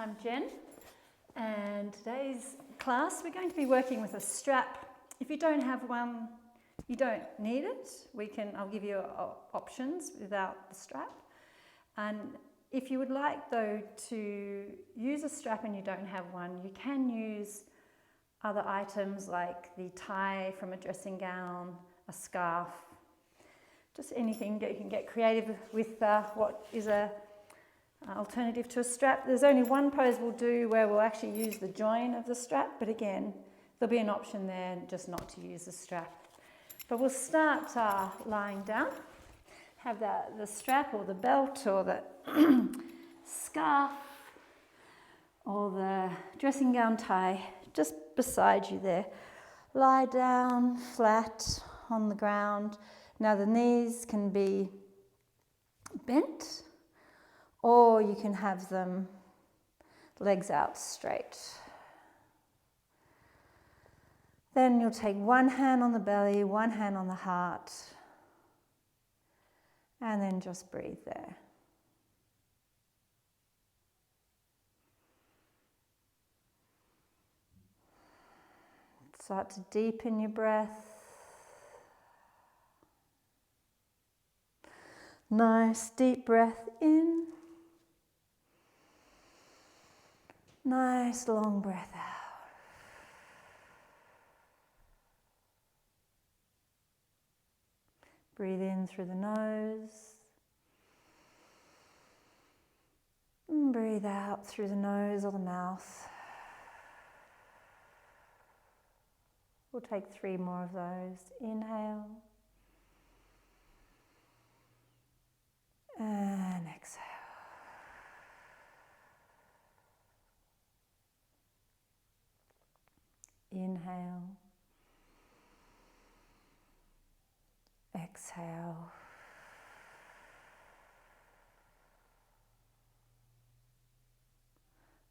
I'm Jen, and today's class we're going to be working with a strap. If you don't have one, you don't need it. I'll give you options without the strap. And if you would like though to use a strap and you don't have one, you can use other items like the tie from a dressing gown, a scarf, just anything. You can get creative with what is a alternative to a strap. There's only one pose we'll do where we'll actually use the join of the strap, but again, there'll be an option there just not to use the strap. But we'll start lying down, have the strap or the belt or the scarf or the dressing gown tie just beside you there. Lie down flat on the ground. Now the knees can be bent, or you can have them legs out straight. Then you'll take one hand on the belly, one hand on the heart, and then just breathe there. Start to deepen your breath. Nice deep breath in. Nice long breath out. Breathe in through the nose. And breathe out through the nose or the mouth. We'll take 3 more of those. Inhale. And exhale. Inhale. Exhale.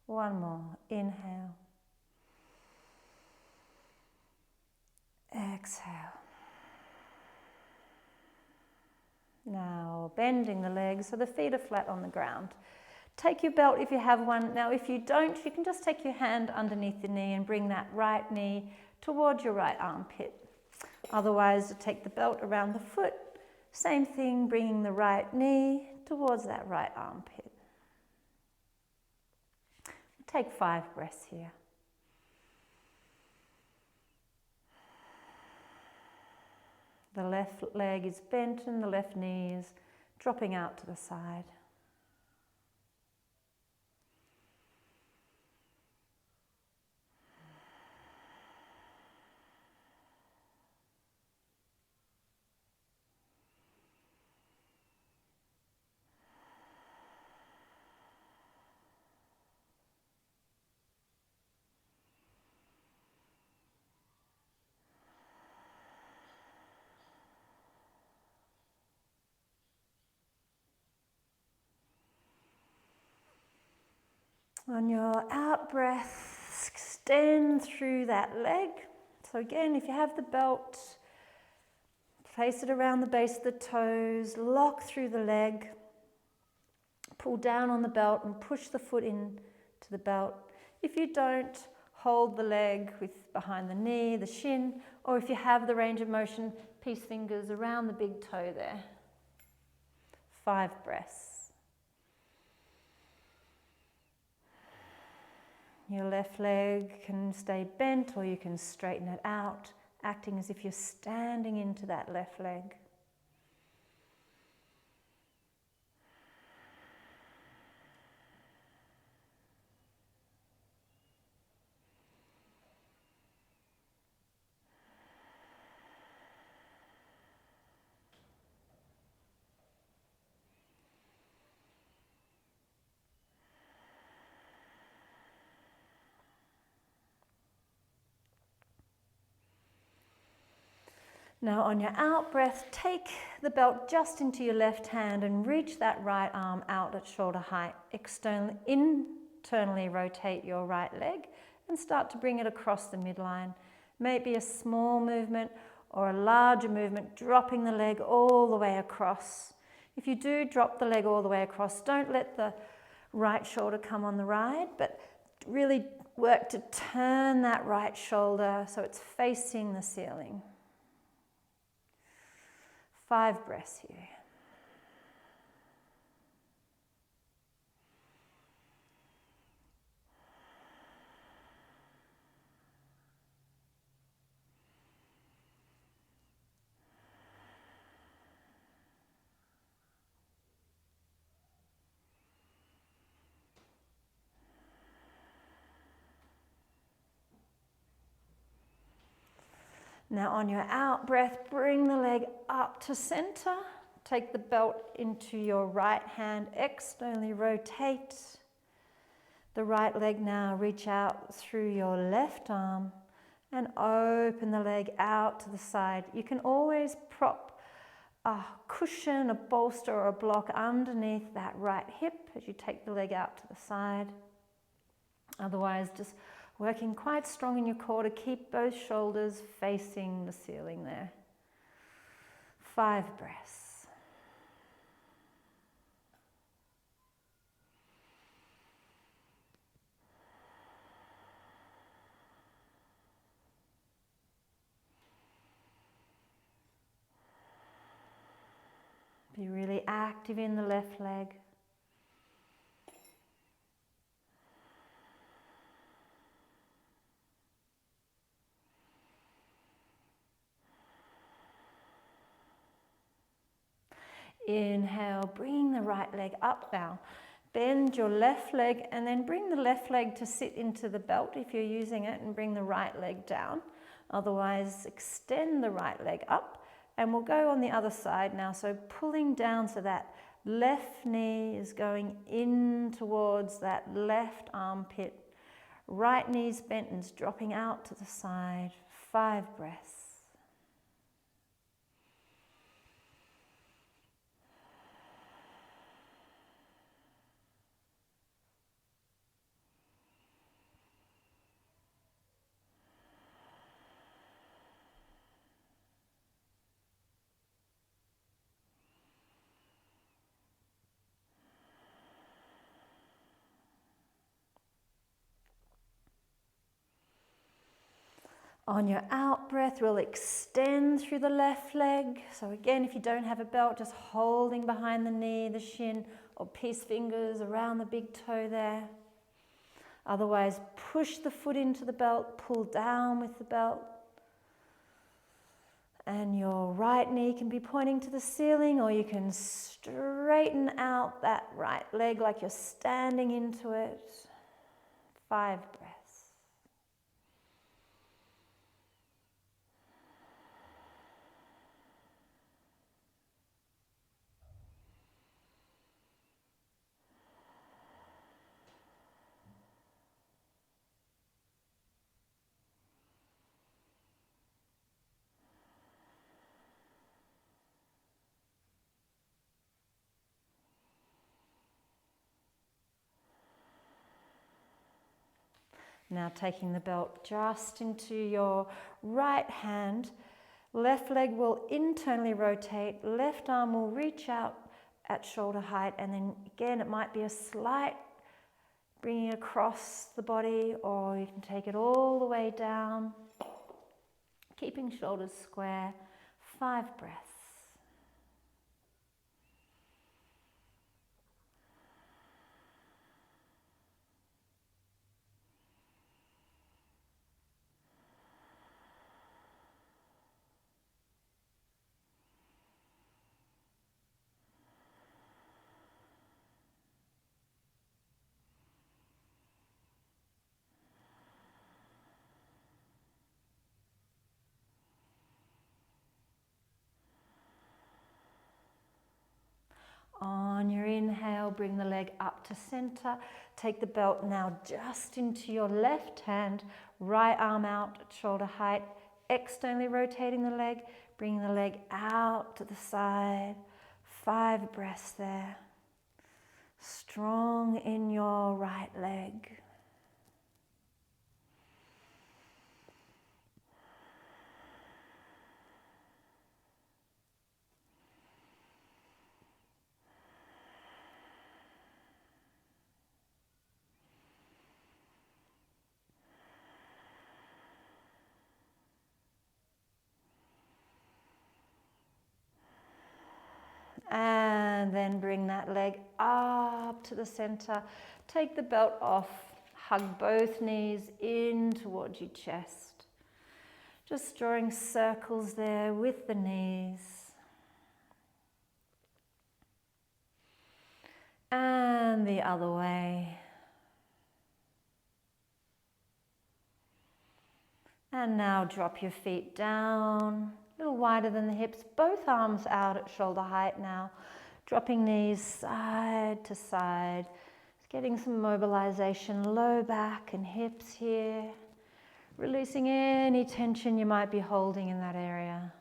One more. Inhale. Exhale. Now bending the legs so the feet are flat on the ground. Take your belt if you have one. Now if you don't, you can just take your hand underneath the knee and bring that right knee towards your right armpit. Otherwise, take the belt around the foot. Same thing, bringing the right knee towards that right armpit. Take 5 breaths here. The left leg is bent and the left knee is dropping out to the side. On your out breath, extend through that leg. So again, if you have the belt, place it around the base of the toes, lock through the leg, pull down on the belt and push the foot in to the belt. If you don't, hold the leg with behind the knee, the shin, or if you have the range of motion, peace fingers around the big toe there. 5 breaths. Your left leg can stay bent or you can straighten it out, acting as if you're standing into that left leg. Now on your out breath, take the belt just into your left hand and reach that right arm out at shoulder height. Internally rotate your right leg and start to bring it across the midline. Maybe a small movement or a larger movement, dropping the leg all the way across. If you do drop the leg all the way across, don't let the right shoulder come on the ride, but really work to turn that right shoulder so it's facing the ceiling. 5 breaths here. Now on your out breath, bring the leg up to center. Take the belt into your right hand, externally rotate the right leg now. Reach out through your left arm and open the leg out to the side. You can always prop a cushion, a bolster or a block underneath that right hip as you take the leg out to the side. Otherwise, just working quite strong in your core to keep both shoulders facing the ceiling there. 5 breaths. Be really active in the left leg. Inhale, bring the right leg up now. Bend your left leg and then bring the left leg to sit into the belt if you're using it, and bring the right leg down. Otherwise, extend the right leg up. And we'll go on the other side now, so pulling down so that left knee is going in towards that left armpit. Right knee's bent and is dropping out to the side. 5 breaths. On your out breath, we'll extend through the left leg. So again, if you don't have a belt, just holding behind the knee, the shin, or peace fingers around the big toe there. Otherwise, push the foot into the belt, pull down with the belt. And your right knee can be pointing to the ceiling, or you can straighten out that right leg like you're standing into it. 5 breaths. Now taking the belt just into your right hand, left leg will internally rotate, left arm will reach out at shoulder height, and then again it might be a slight bringing across the body, or you can take it all the way down, keeping shoulders square. 5 breaths. On your inhale, bring the leg up to center. Take the belt now just into your left hand, right arm out at shoulder height, externally rotating the leg, bring the leg out to the side. 5 breaths there. Strong in your right leg. And then bring that leg up to the center. Take the belt off. Hug both knees in towards your chest. Just drawing circles there with the knees. And the other way. And now drop your feet down, a little wider than the hips, both arms out at shoulder height now. Dropping knees side to side, getting some mobilization, low back and hips here. Releasing any tension you might be holding in that area.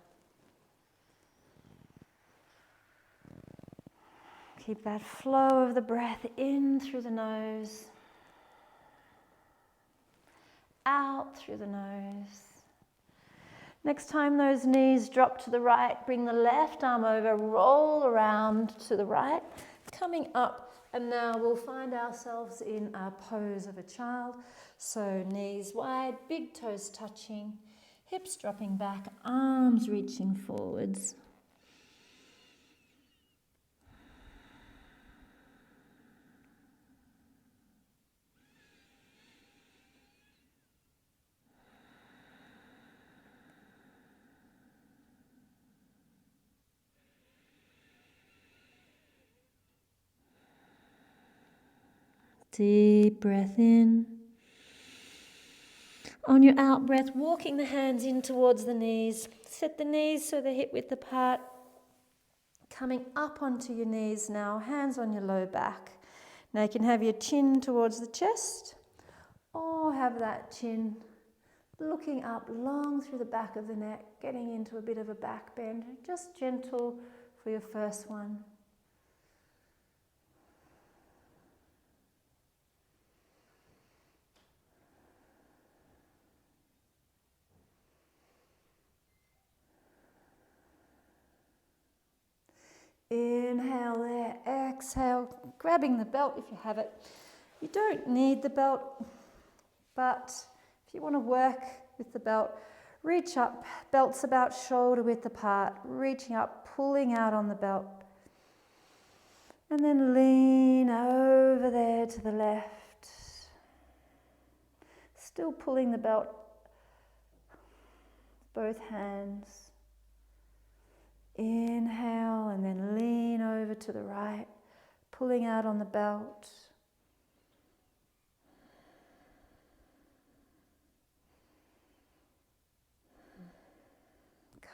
Keep that flow of the breath in through the nose. Out through the nose. Next time those knees drop to the right, bring the left arm over, roll around to the right, coming up, and now we'll find ourselves in a pose of a child. So knees wide, big toes touching, hips dropping back, arms reaching forwards. Deep breath in. On your out breath, walking the hands in towards the knees. Set the knees so they're hip width apart. Coming up onto your knees now, hands on your low back. Now you can have your chin towards the chest or have that chin looking up long through the back of the neck, getting into a bit of a back bend. Just gentle for your first one. Inhale there, exhale, grabbing the belt if you have it. You don't need the belt, but if you want to work with the belt, reach up, belt's about shoulder width apart, reaching up, pulling out on the belt. And then lean over there to the left. Still pulling the belt, both hands. Inhale and then lean over to the right, pulling out on the belt.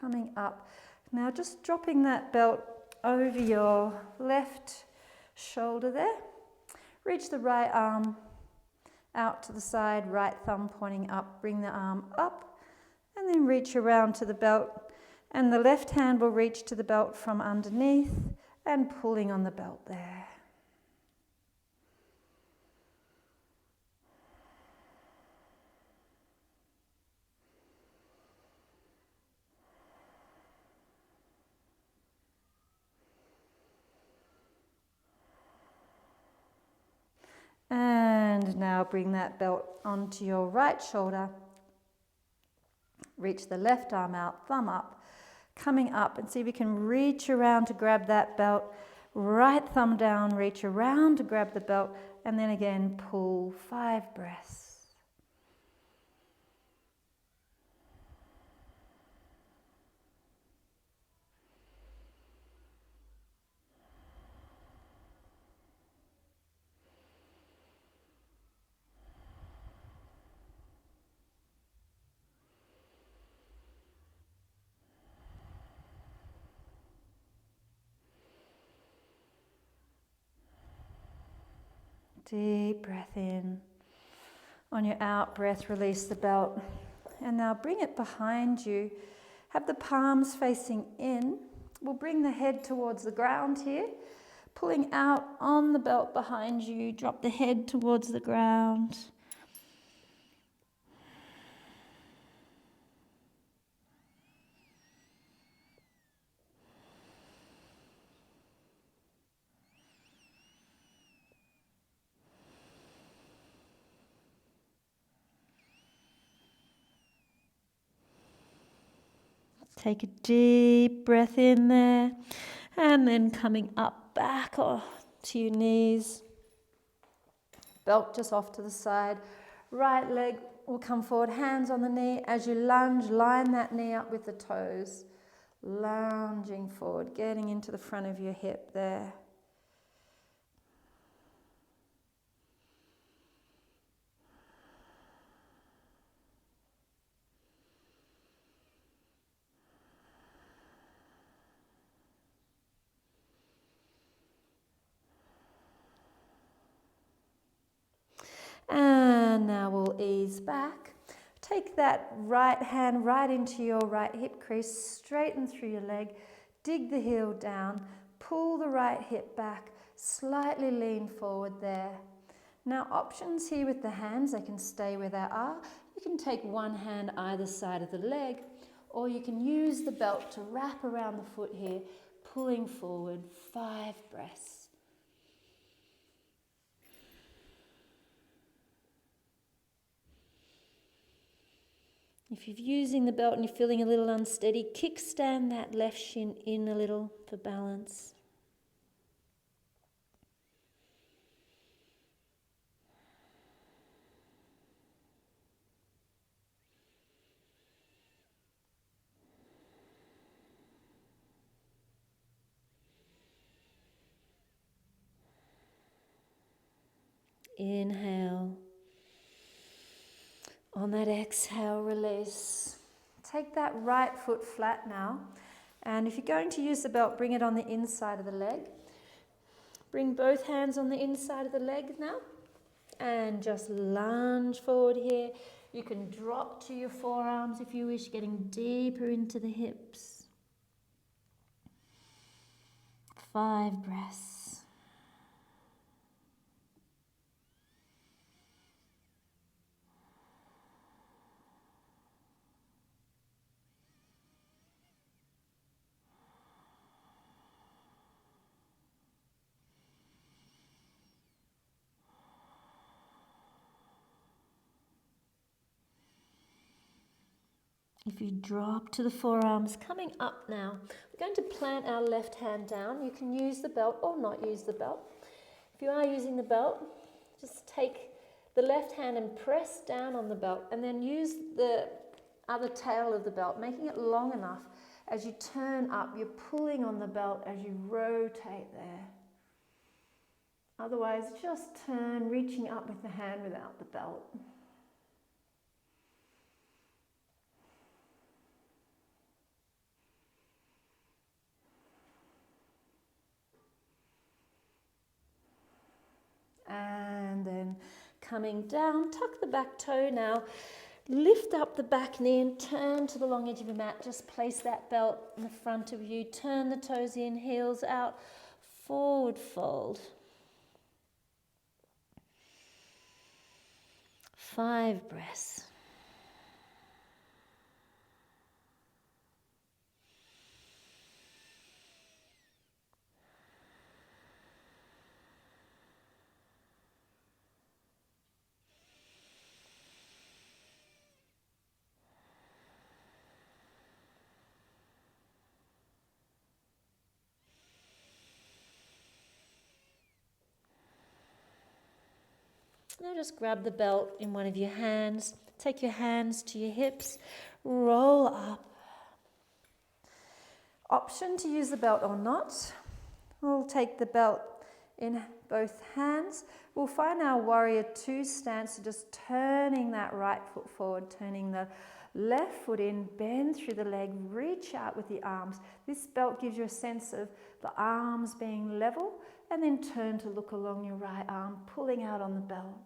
Coming up. Now just dropping that belt over your left shoulder there. Reach the right arm out to the side, right thumb pointing up. Bring the arm up and then reach around to the belt. And the left hand will reach to the belt from underneath and pulling on the belt there. And now bring that belt onto your right shoulder. Reach the left arm out, thumb up. Coming up and see if you can reach around to grab that belt. Right thumb down, reach around to grab the belt, and then again pull. 5 breaths. Deep breath in. On your out breath, release the belt. And now bring it behind you. Have the palms facing in. We'll bring the head towards the ground here. Pulling out on the belt behind you. Drop the head towards the ground. Take a deep breath in there And then coming up back to your knees. Belt just off to the side. Right leg will come forward, hands on the knee. As you lunge, line that knee up with the toes. Lounging forward, getting into the front of your hip there. And now we'll ease back. Take that right hand right into your right hip crease, straighten through your leg, dig the heel down, pull the right hip back, slightly lean forward there. Now options here with the hands, they can stay where they are. You can take one hand either side of the leg, or you can use the belt to wrap around the foot here, pulling forward, 5 breaths. If you're using the belt and you're feeling a little unsteady, kickstand that left shin in a little for balance. Inhale. On that exhale, release. Take that right foot flat now. And if you're going to use the belt, bring it on the inside of the leg. Bring both hands on the inside of the leg now. And just lunge forward here. You can drop to your forearms if you wish, getting deeper into the hips. 5 breaths. If you drop to the forearms, coming up now, we're going to plant our left hand down. You can use the belt or not use the belt. If you are using the belt, just take the left hand and press down on the belt, and then use the other tail of the belt, making it long enough. As you turn up, you're pulling on the belt as you rotate there. Otherwise, just turn, reaching up with the hand without the belt. And then coming down, tuck the back toe now. Lift up the back knee and turn to the long edge of your mat. Just place that belt in the front of you. Turn the toes in, heels out, forward fold. 5 breaths. Now just grab the belt in one of your hands. Take your hands to your hips. Roll up. Option to use the belt or not. We'll take the belt in both hands. We'll find our warrior 2 stance, so just turning that right foot forward, turning the left foot in, bend through the leg, reach out with the arms. This belt gives you a sense of the arms being level, and then turn to look along your right arm, pulling out on the belt.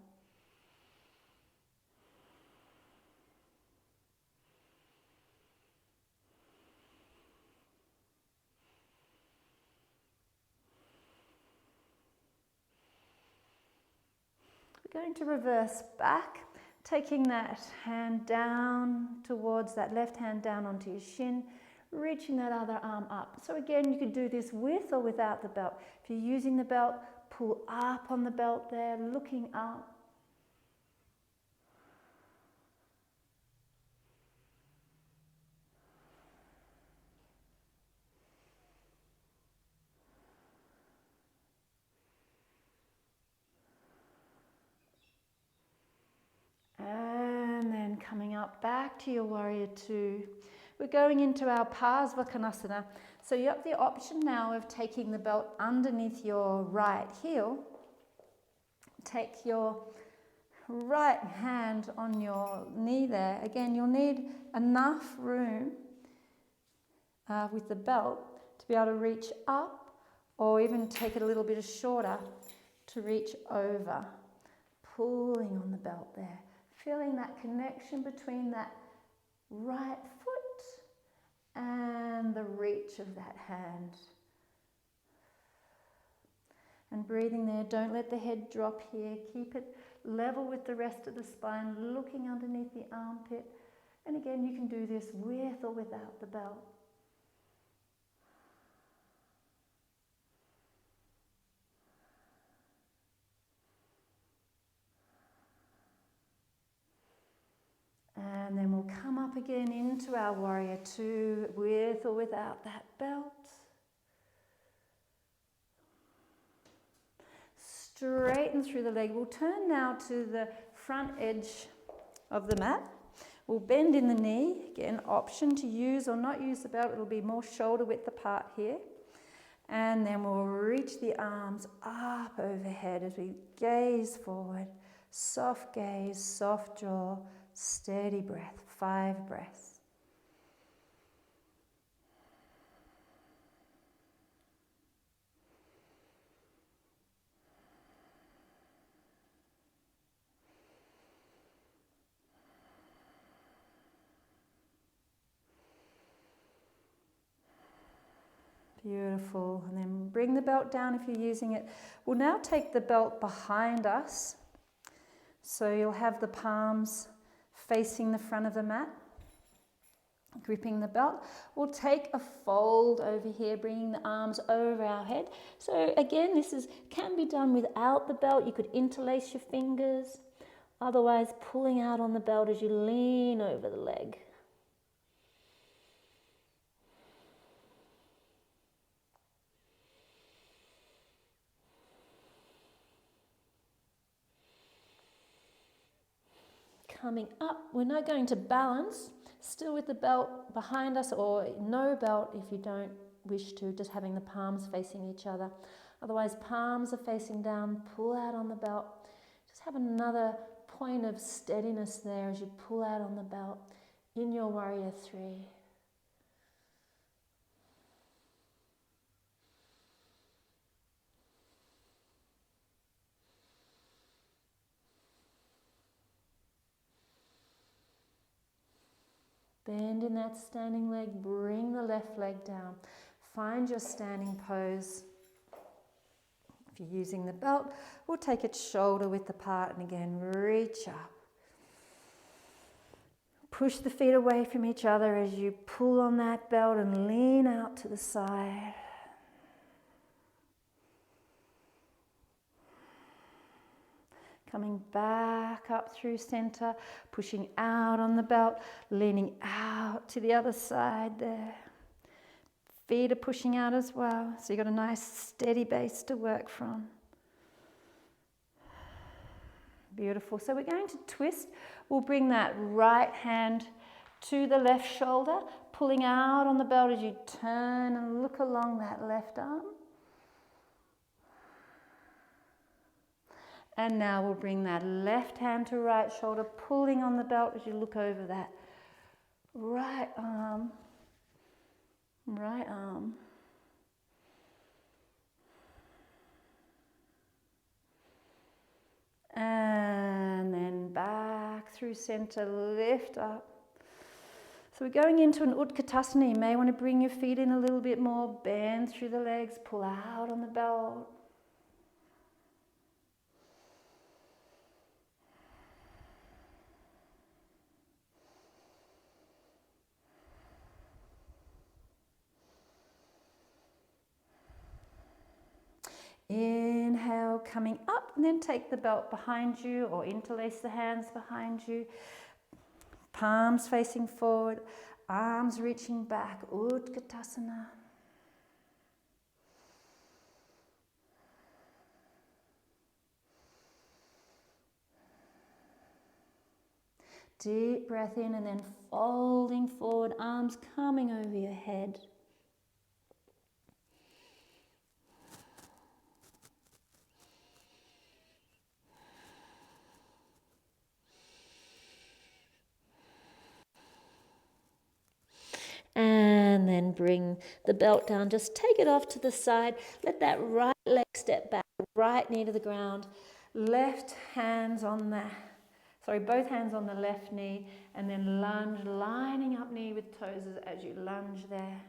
We're going to reverse back, taking that hand down towards that left hand down onto your shin, reaching that other arm up. So again, you could do this with or without the belt. If you're using the belt, pull up on the belt there, looking up. out, back to your warrior two. We're going into our Parsvakonasana. So you have the option now of taking the belt underneath your right heel. Take your right hand on your knee there. Again, you'll need enough room with the belt to be able to reach up, or even take it a little bit shorter to reach over. Pulling on the belt there. Feeling that connection between that right foot and the reach of that hand. And breathing there, don't let the head drop here. Keep it level with the rest of the spine, looking underneath the armpit. And again, you can do this with or without the belt. And then we'll come up again into our warrior two with or without that belt. Straighten through the leg. We'll turn now to the front edge of the mat. We'll bend in the knee. Again, option to use or not use the belt. It'll be more shoulder width apart here. And then we'll reach the arms up overhead as we gaze forward. Soft gaze, soft jaw, steady breath. 5 breaths. Beautiful. And then bring the belt down if you're using it. We'll now take the belt behind us. So you'll have the palms facing the front of the mat, gripping the belt. We'll take a fold over here, bringing the arms over our head. So again, this can be done without the belt. You could interlace your fingers. Otherwise, pulling out on the belt as you lean over the leg. Coming up, we're now going to balance, still with the belt behind us, or no belt if you don't wish to, just having the palms facing each other. Otherwise, palms are facing down, pull out on the belt. Just have another point of steadiness there as you pull out on the belt in your warrior three. Bend in that standing leg, bring the left leg down. Find your standing pose. If you're using the belt, we'll take it shoulder width apart and again, reach up. Push the feet away from each other as you pull on that belt and lean out to the side. Coming back up through center, pushing out on the belt, leaning out to the other side there. Feet are pushing out as well, so you've got a nice steady base to work from. Beautiful. So we're going to twist. We'll bring that right hand to the left shoulder, pulling out on the belt as you turn and look along that left arm. And now we'll bring that left hand to right shoulder, pulling on the belt as you look over that right arm. Right arm. And then back through center, lift up. So we're going into an Utkatasana. You may want to bring your feet in a little bit more, bend through the legs, pull out on the belt. Inhale, coming up, and then take the belt behind you or interlace the hands behind you. Palms facing forward, arms reaching back, Utkatasana. Deep breath in and then folding forward, arms coming over your head. And then bring the belt down. Just take it off to the side. Let that right leg step back, right knee to the ground. Both hands on the left knee, and then lunge, lining up knee with toes as you lunge there.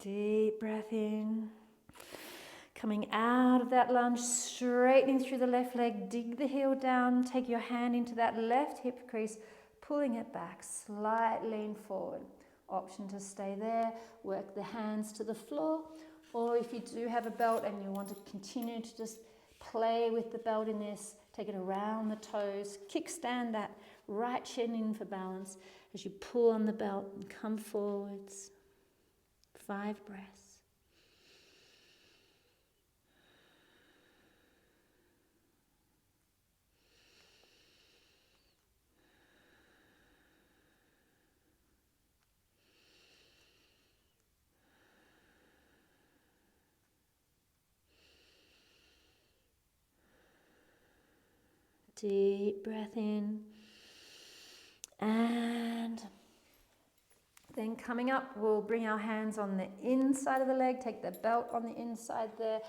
Deep breath in. Coming out of that lunge, straightening through the left leg, dig the heel down, take your hand into that left hip crease, pulling it back, slight lean forward. Option to stay there, work the hands to the floor, or if you do have a belt and you want to continue to just play with the belt in this, take it around the toes, kickstand that right shin in for balance as you pull on the belt and come forwards. 5 breaths. Deep breath in. And then coming up, we'll bring our hands on the inside of the leg, take the belt on the inside there,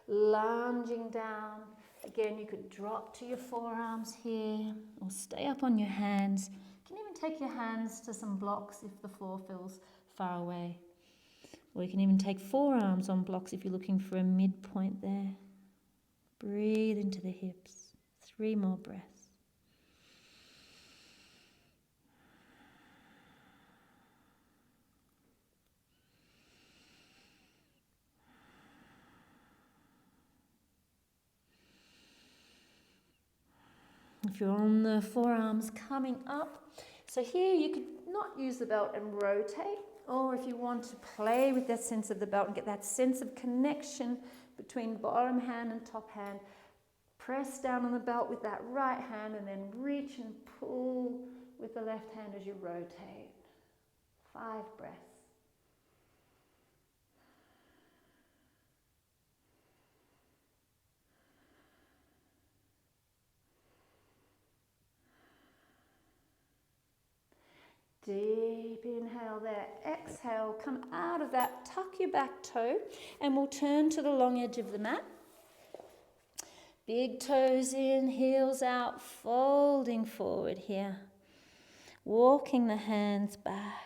lunging down. Again, you could drop to your forearms here or stay up on your hands. You can even take your hands to some blocks if the floor feels far away. Or you can even take forearms on blocks if you're looking for a midpoint there. Breathe into the hips. 3 more breaths. If you're on the forearms coming up, so here you could not use the belt and rotate, or if you want to play with that sense of the belt and get that sense of connection between bottom hand and top hand, press down on the belt with that right hand and then reach and pull with the left hand as you rotate. 5 breaths. Deep inhale there, exhale, come out of that, tuck your back toe, and we'll turn to the long edge of the mat. Big toes in, heels out, folding forward here. Walking the hands back.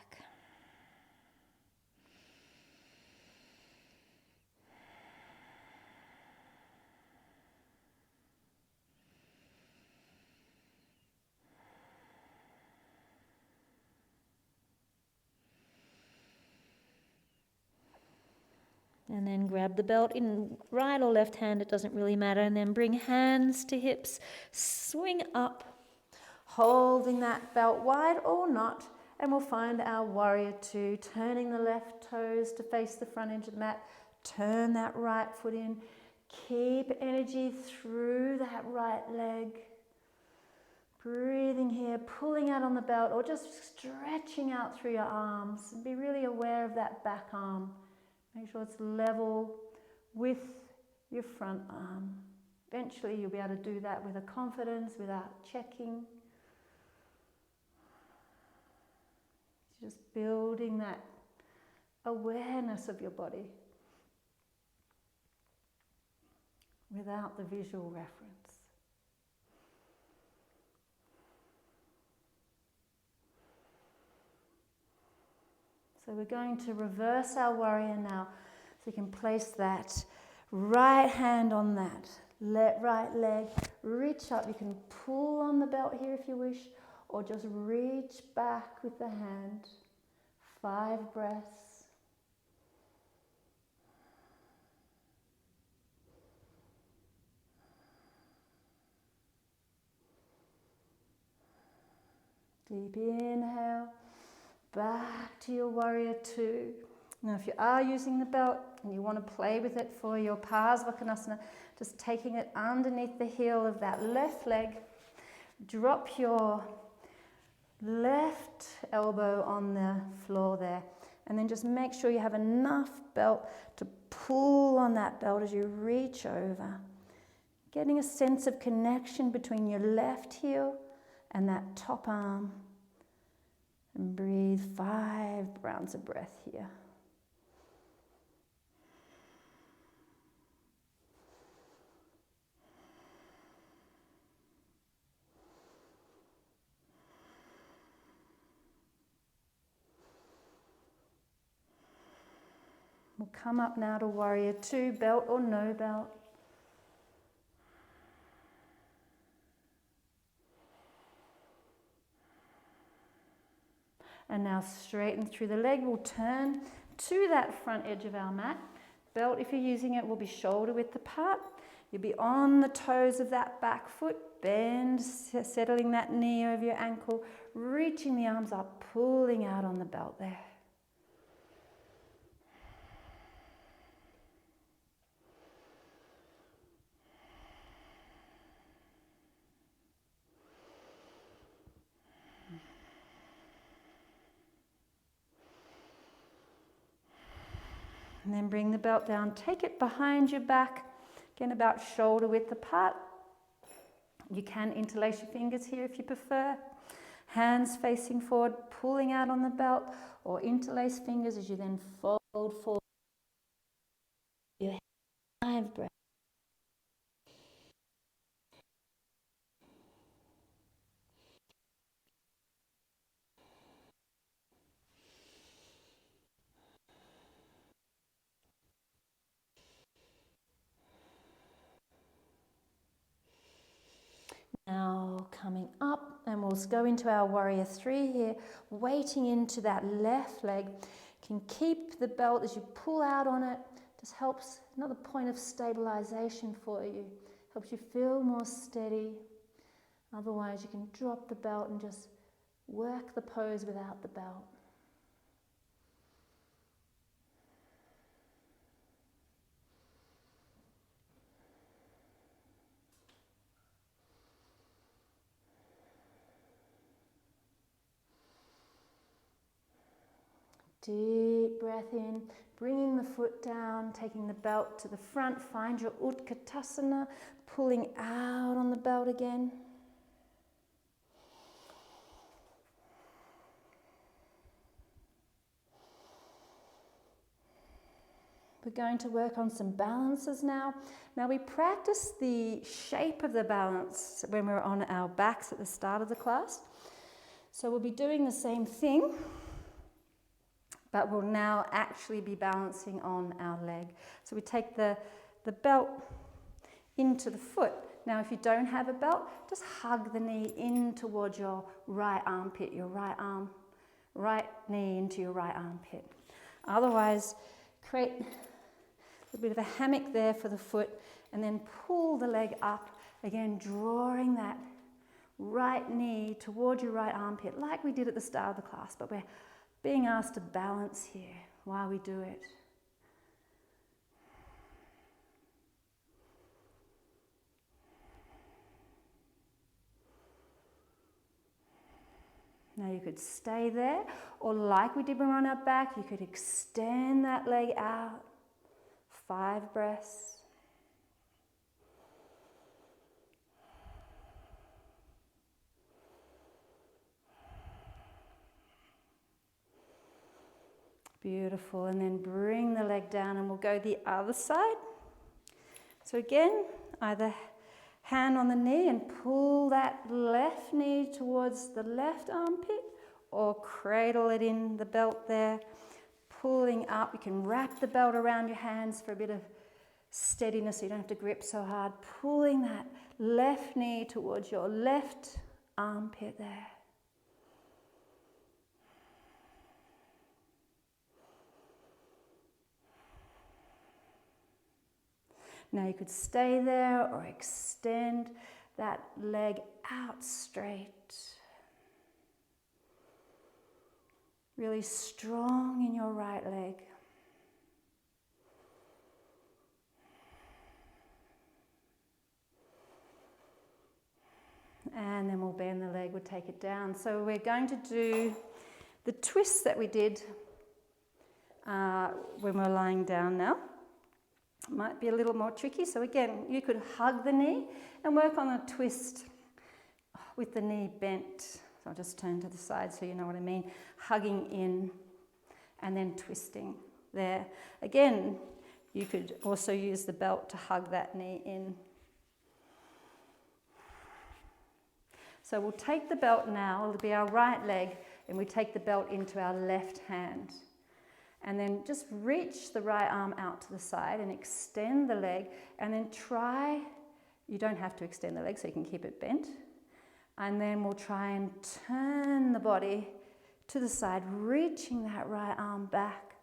And then grab the belt in right or left hand, it doesn't really matter. And then bring hands to hips, swing up, holding that belt wide or not. And we'll find our warrior 2, turning the left toes to face the front edge of the mat. Turn that right foot in. Keep energy through that right leg. Breathing here, pulling out on the belt or just stretching out through your arms. And be really aware of that back arm. Make sure it's level with your front arm. Eventually you'll be able to do that with a confidence, without checking. Just building that awareness of your body without the visual reference. So we're going to reverse our warrior now. So you can place that right hand on that right leg, reach up. You can pull on the belt here if you wish, or just reach back with the hand. 5 breaths. Deep inhale, back to your warrior two. Now if you are using the belt and you want to play with it for your Parsvakonasana, just taking it underneath the heel of that left leg, drop your left elbow on the floor there, and then just make sure you have enough belt to pull on that belt as you reach over. Getting a sense of connection between your left heel and that top arm. And breathe 5 rounds of breath here. We'll come up now to warrior two, belt or no belt. And now straighten through the leg. We'll turn to that front edge of our mat. Belt, if you're using it, will be shoulder width apart. You'll be on the toes of that back foot. Bend, settling that knee over your ankle, reaching the arms up, pulling out on the belt there. And then bring the belt down, take it behind your back, again about shoulder width apart. You can interlace your fingers here if you prefer. Hands facing forward, pulling out on the belt, or interlace fingers as you then fold forward. Your 5 breaths. Now coming up, and we'll go into our warrior three here, weighting into that left leg. Can keep the belt as you pull out on it. Just helps, another point of stabilization for you. Helps you feel more steady. Otherwise you can drop the belt and just work the pose without the belt. Deep breath in, bringing the foot down, taking the belt to the front. Find your Utkatasana, pulling out on the belt again. We're going to work on some balances now. Now we practice the shape of the balance when we're on our backs at the start of the class. So we'll be doing the same thing, but we'll now actually be balancing on our leg. So we take the belt into the foot. Now if you don't have a belt, just hug the knee in towards your right armpit, your right arm, right knee into your right armpit. Otherwise, create a bit of a hammock there for the foot, and then pull the leg up, again drawing that right knee toward your right armpit, like we did at the start of the class, but we're being asked to balance here while we do it. Now you could stay there, or like we did when we were on our back, you could extend that leg out. 5 breaths. Beautiful, and then bring the leg down and we'll go the other side. So again, either hand on the knee and pull that left knee towards the left armpit, or cradle it in the belt there, pulling up. You can wrap the belt around your hands for a bit of steadiness so you don't have to grip so hard. Pulling that left knee towards your left armpit there. Now you could stay there or extend that leg out straight. Really strong in your right leg. And then we'll bend the leg, we'll take it down. So we're going to do the twist that we did when we're lying down now. Might be a little more tricky. So again, you could hug the knee and work on a twist with the knee bent. So I'll just turn to the side so you know what I mean. Hugging in and then twisting there. Again, you could also use the belt to hug that knee in. So we'll take the belt now, it'll be our right leg, and we take the belt into our left hand. And then just reach the right arm out to the side and extend the leg, and then try, you don't have to extend the leg so you can keep it bent. And then we'll try and turn the body to the side, reaching that right arm back.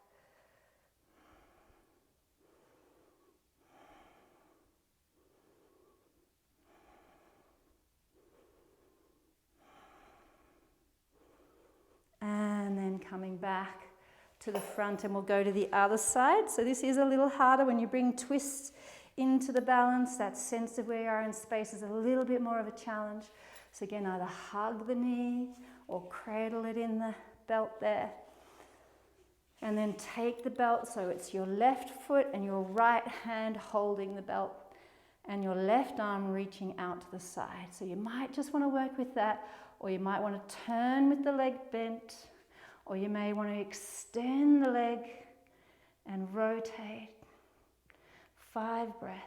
And then coming back to the front, and we'll go to the other side. So this is a little harder when you bring twists into the balance. That sense of where you are in space is a little bit more of a challenge. So again, either hug the knee or cradle it in the belt there. And then take the belt so it's your left foot and your right hand holding the belt and your left arm reaching out to the side. So you might just want to work with that, or you might want to turn with the leg bent, or you may want to extend the leg and rotate. 5 breaths.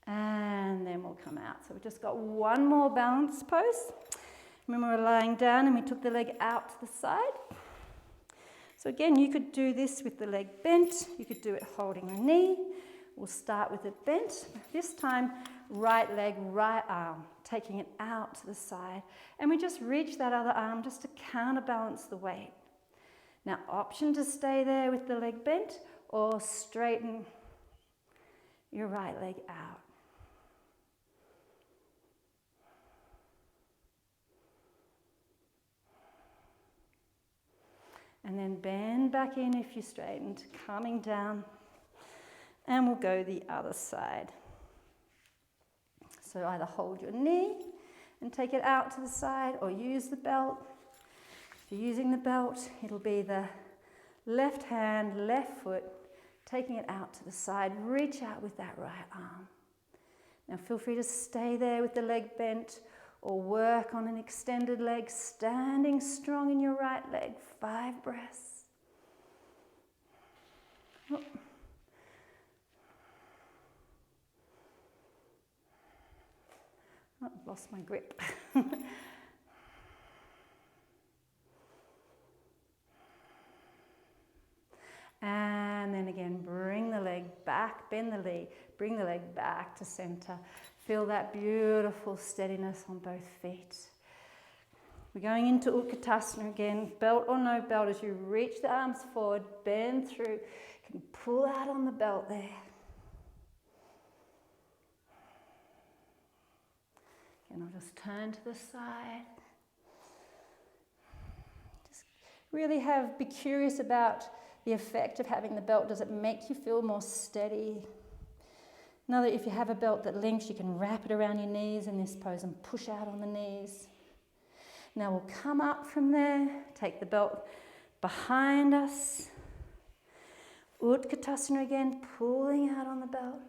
And then we'll come out. So we've just got one more balance pose. Remember, we're lying down and we took the leg out to the side. So again, you could do this with the leg bent. You could do it holding the knee. We'll start with it bent. This time, right leg, right arm, taking it out to the side. And we just reach that other arm just to counterbalance the weight. Now, option to stay there with the leg bent or straighten your right leg out. And then bend back in if you straightened, coming down. And we'll go the other side. So either hold your knee and take it out to the side, or use the belt. If you're using the belt, it'll be the left hand, left foot, taking it out to the side. Reach out with that right arm. Now feel free to stay there with the leg bent, or work on an extended leg, standing strong in your right leg. 5 breaths. Oh. Oh, I've lost my grip. And then again, bring the leg back, bend the leg, bring the leg back to center. Feel that beautiful steadiness on both feet. We're going into Utkatasana again, belt or no belt. As you reach the arms forward, bend through, you can pull out on the belt there. And I'll just turn to the side. Just really be curious about the effect of having the belt. Does it make you feel more steady? Another, if you have a belt that links, you can wrap it around your knees in this pose and push out on the knees. Now we'll come up from there, take the belt behind us. Utkatasana again, pulling out on the belt.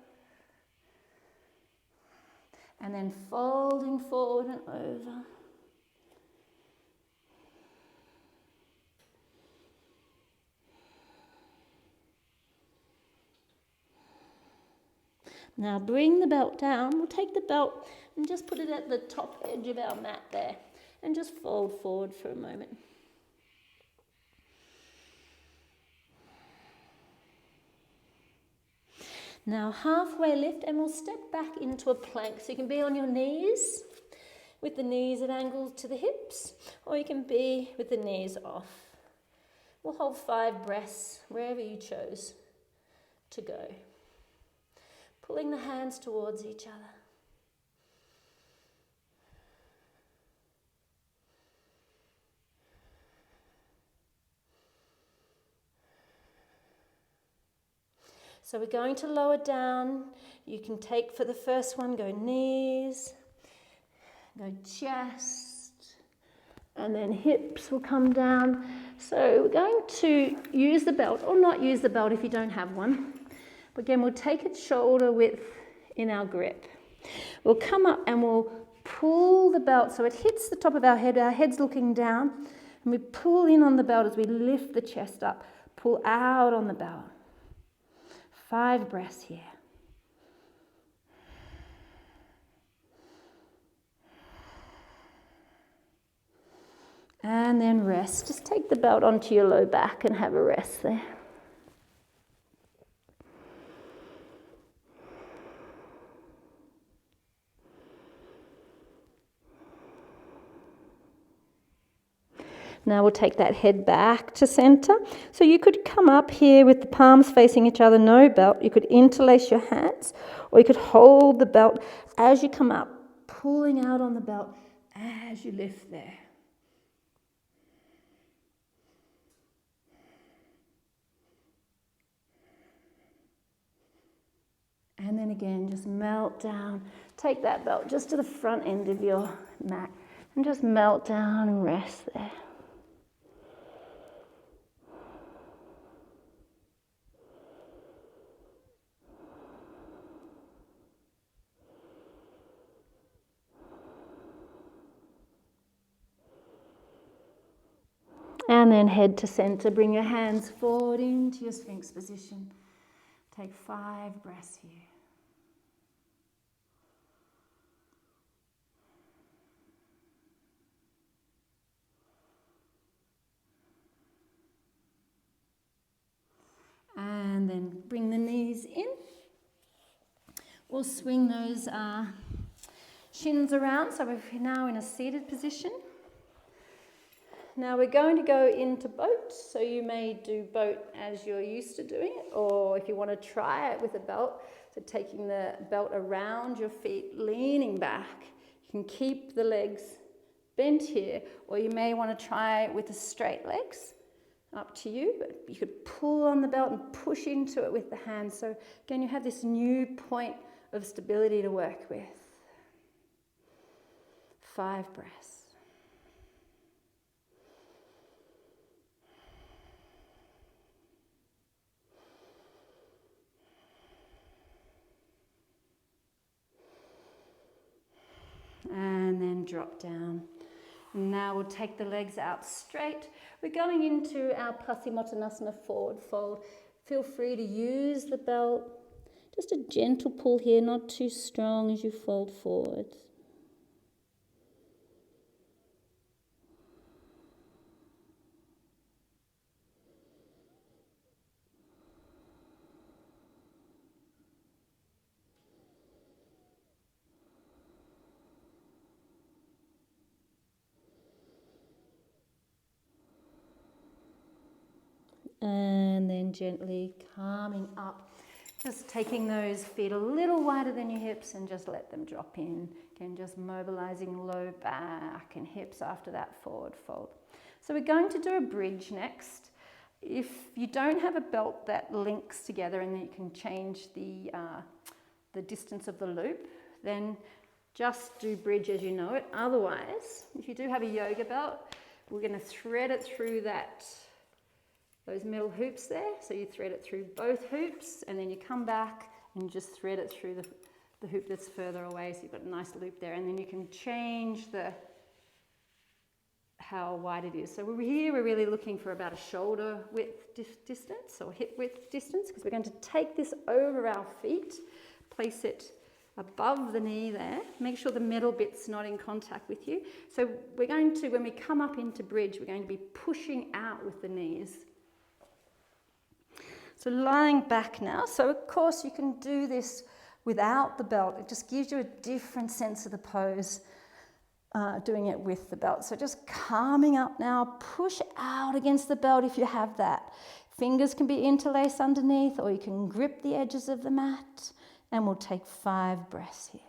And then folding forward and over. Now bring the belt down. We'll take the belt and just put it at the top edge of our mat there. And just fold forward for a moment. Now halfway lift, and we'll step back into a plank. So you can be on your knees with the knees at angles to the hips, or you can be with the knees off. We'll hold 5 breaths wherever you chose to go. Pulling the hands towards each other. So we're going to lower down. You can take for the first one, go knees, go chest, and then hips will come down. So we're going to use the belt, or not use the belt if you don't have one. But again, we'll take it shoulder width in our grip. We'll come up and we'll pull the belt so it hits the top of our head's looking down, and we pull in on the belt as we lift the chest up, pull out on the belt. 5 breaths here. And then rest. Just take the belt onto your low back and have a rest there. Now we'll take that head back to center. So you could come up here with the palms facing each other, no belt. You could interlace your hands, or you could hold the belt as you come up, pulling out on the belt as you lift there. And then again, just melt down. Take that belt just to the front end of your mat and just melt down and rest there. And then head to center. Bring your hands forward into your Sphinx position. Take 5 breaths here. And then bring the knees in. We'll swing those shins around, so we're now in a seated position. Now we're going to go into boat, so you may do boat as you're used to doing it, or if you want to try it with a belt, so taking the belt around your feet, leaning back. You can keep the legs bent here, or you may want to try it with the straight legs. Up to you, but you could pull on the belt and push into it with the hands. So again, you have this new point of stability to work with. 5 breaths. And then drop down. Now we'll take the legs out straight. We're going into our Paschimottanasana forward fold. Feel free to use the belt. Just a gentle pull here, not too strong as you fold forward. And then gently calming up. Just taking those feet a little wider than your hips and just let them drop in. Again, just mobilizing low back and hips after that forward fold. So we're going to do a bridge next. If you don't have a belt that links together and you can change the distance of the loop, then just do bridge as you know it. Otherwise, if you do have a yoga belt, we're going to thread it through those middle hoops there. So you thread it through both hoops, and then you come back and just thread it through the hoop that's further away, so you've got a nice loop there, and then you can change how wide it is. So we're really looking for about a shoulder width distance or hip width distance, because we're going to take this over our feet, place it above the knee there, make sure the middle bit's not in contact with you. So we're going to, when we come up into bridge, we're going to be pushing out with the knees. So lying back now, so of course you can do this without the belt. It just gives you a different sense of the pose. doing it with the belt. So just calming up now, push out against the belt if you have that. Fingers can be interlaced underneath, or you can grip the edges of the mat, and we'll take 5 breaths here.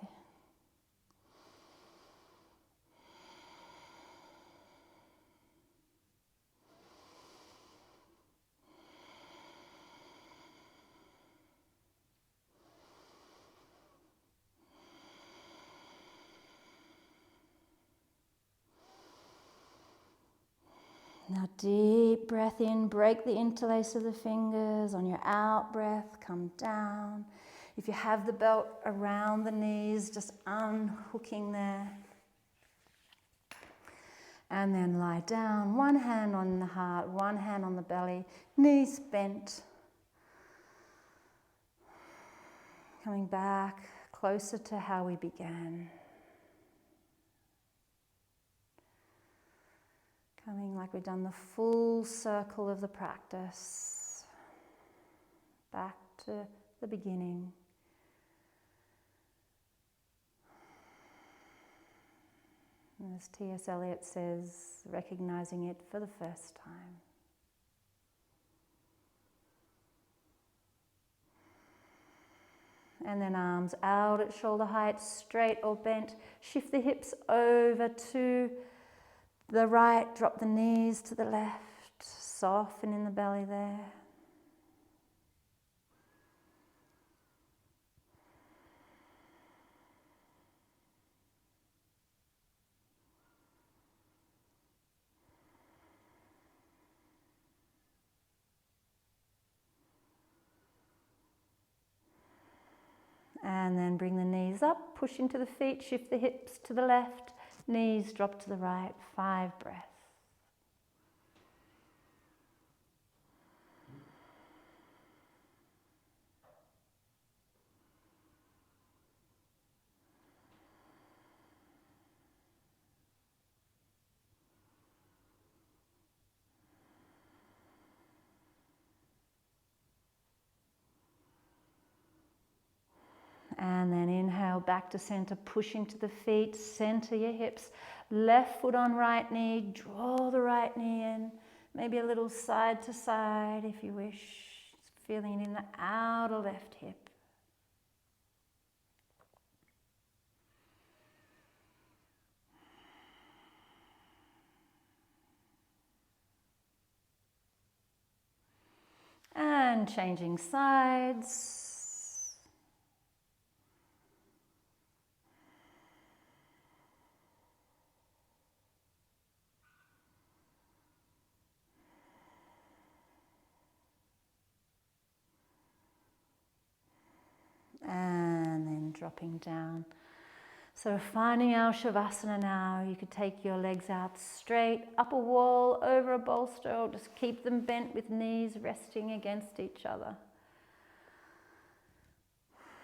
Now deep breath in, break the interlace of the fingers. On your out breath, come down. If you have the belt around the knees, just unhooking there. And then lie down, one hand on the heart, one hand on the belly, knees bent. Coming back closer to how we began. Coming like we've done the full circle of the practice. Back to the beginning. And as T.S. Eliot says, recognizing it for the first time. And then arms out at shoulder height, straight or bent. Shift the hips over to the right, drop the knees to the left, soften in the belly there. And then bring the knees up, push into the feet, shift the hips to the left, knees drop to the right, 5 breaths. And then inhale back to center, push into the feet, center your hips, left foot on right knee, draw the right knee in, maybe a little side to side if you wish, feeling it in the outer left hip. And changing sides. And then dropping down. So finding our Shavasana now, you could take your legs out straight, up a wall, over a bolster, or just keep them bent with knees resting against each other.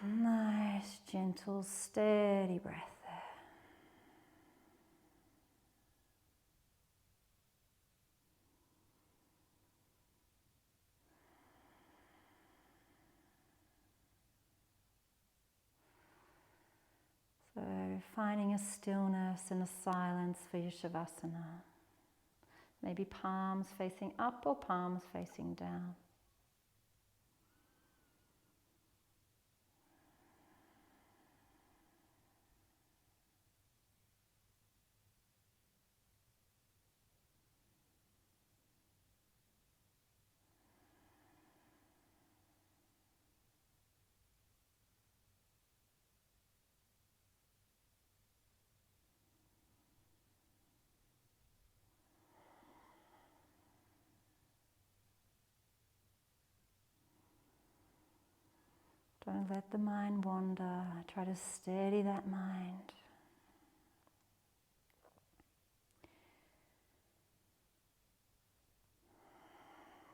Nice, gentle, steady breath there. So finding a stillness and a silence for your Shavasana. Maybe palms facing up or palms facing down. Don't let the mind wander. Try to steady that mind.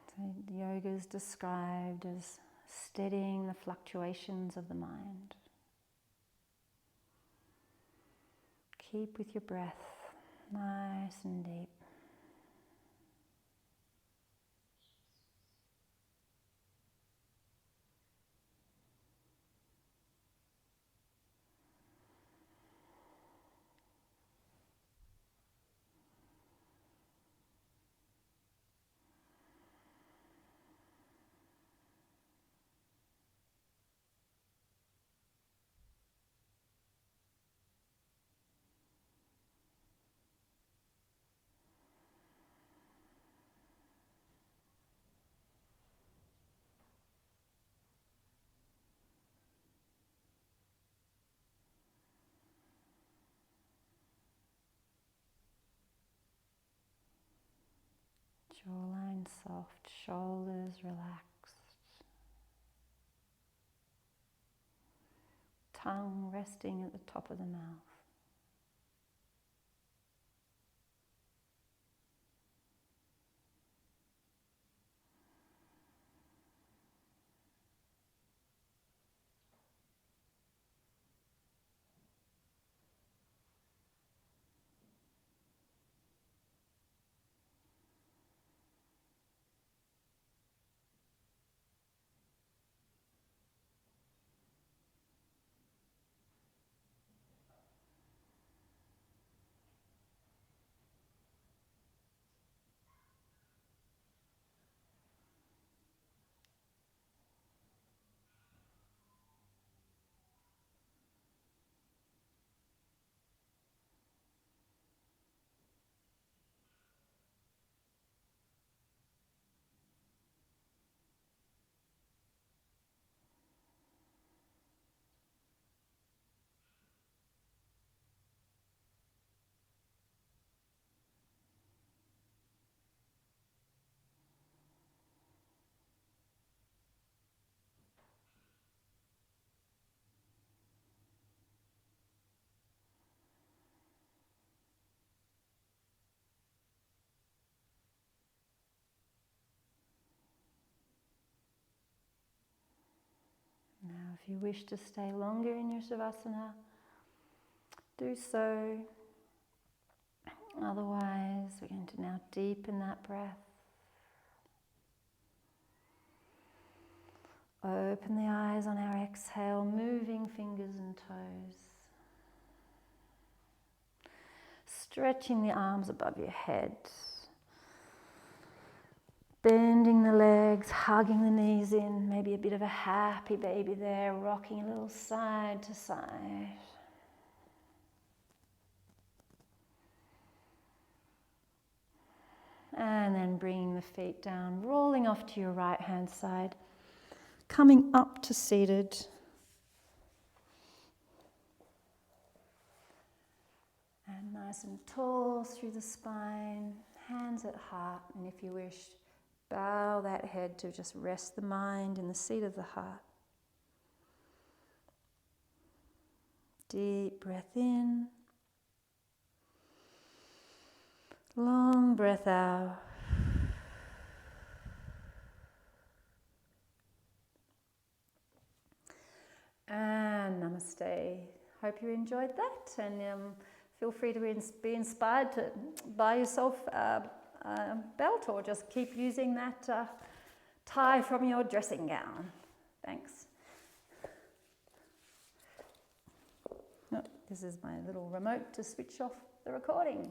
So yoga is described as steadying the fluctuations of the mind. Keep with your breath nice and deep. Jawline soft, shoulders relaxed. Tongue resting at the top of the mouth. Now, if you wish to stay longer in your Savasana, do so. Otherwise, we're going to now deepen that breath. Open the eyes on our exhale, moving fingers and toes. Stretching the arms above your head. Bending the legs, hugging the knees in, maybe a bit of a happy baby there, rocking a little side to side. And then bringing the feet down, rolling off to your right hand side, coming up to seated. And nice and tall through the spine, hands at heart, and if you wish, bow that head to just rest the mind in the seat of the heart. Deep breath in. Long breath out. And namaste. Hope you enjoyed that, and feel free to be inspired to buy yourself a belt or just keep using that tie from your dressing gown. Thanks. Oh, this is my little remote to switch off the recording.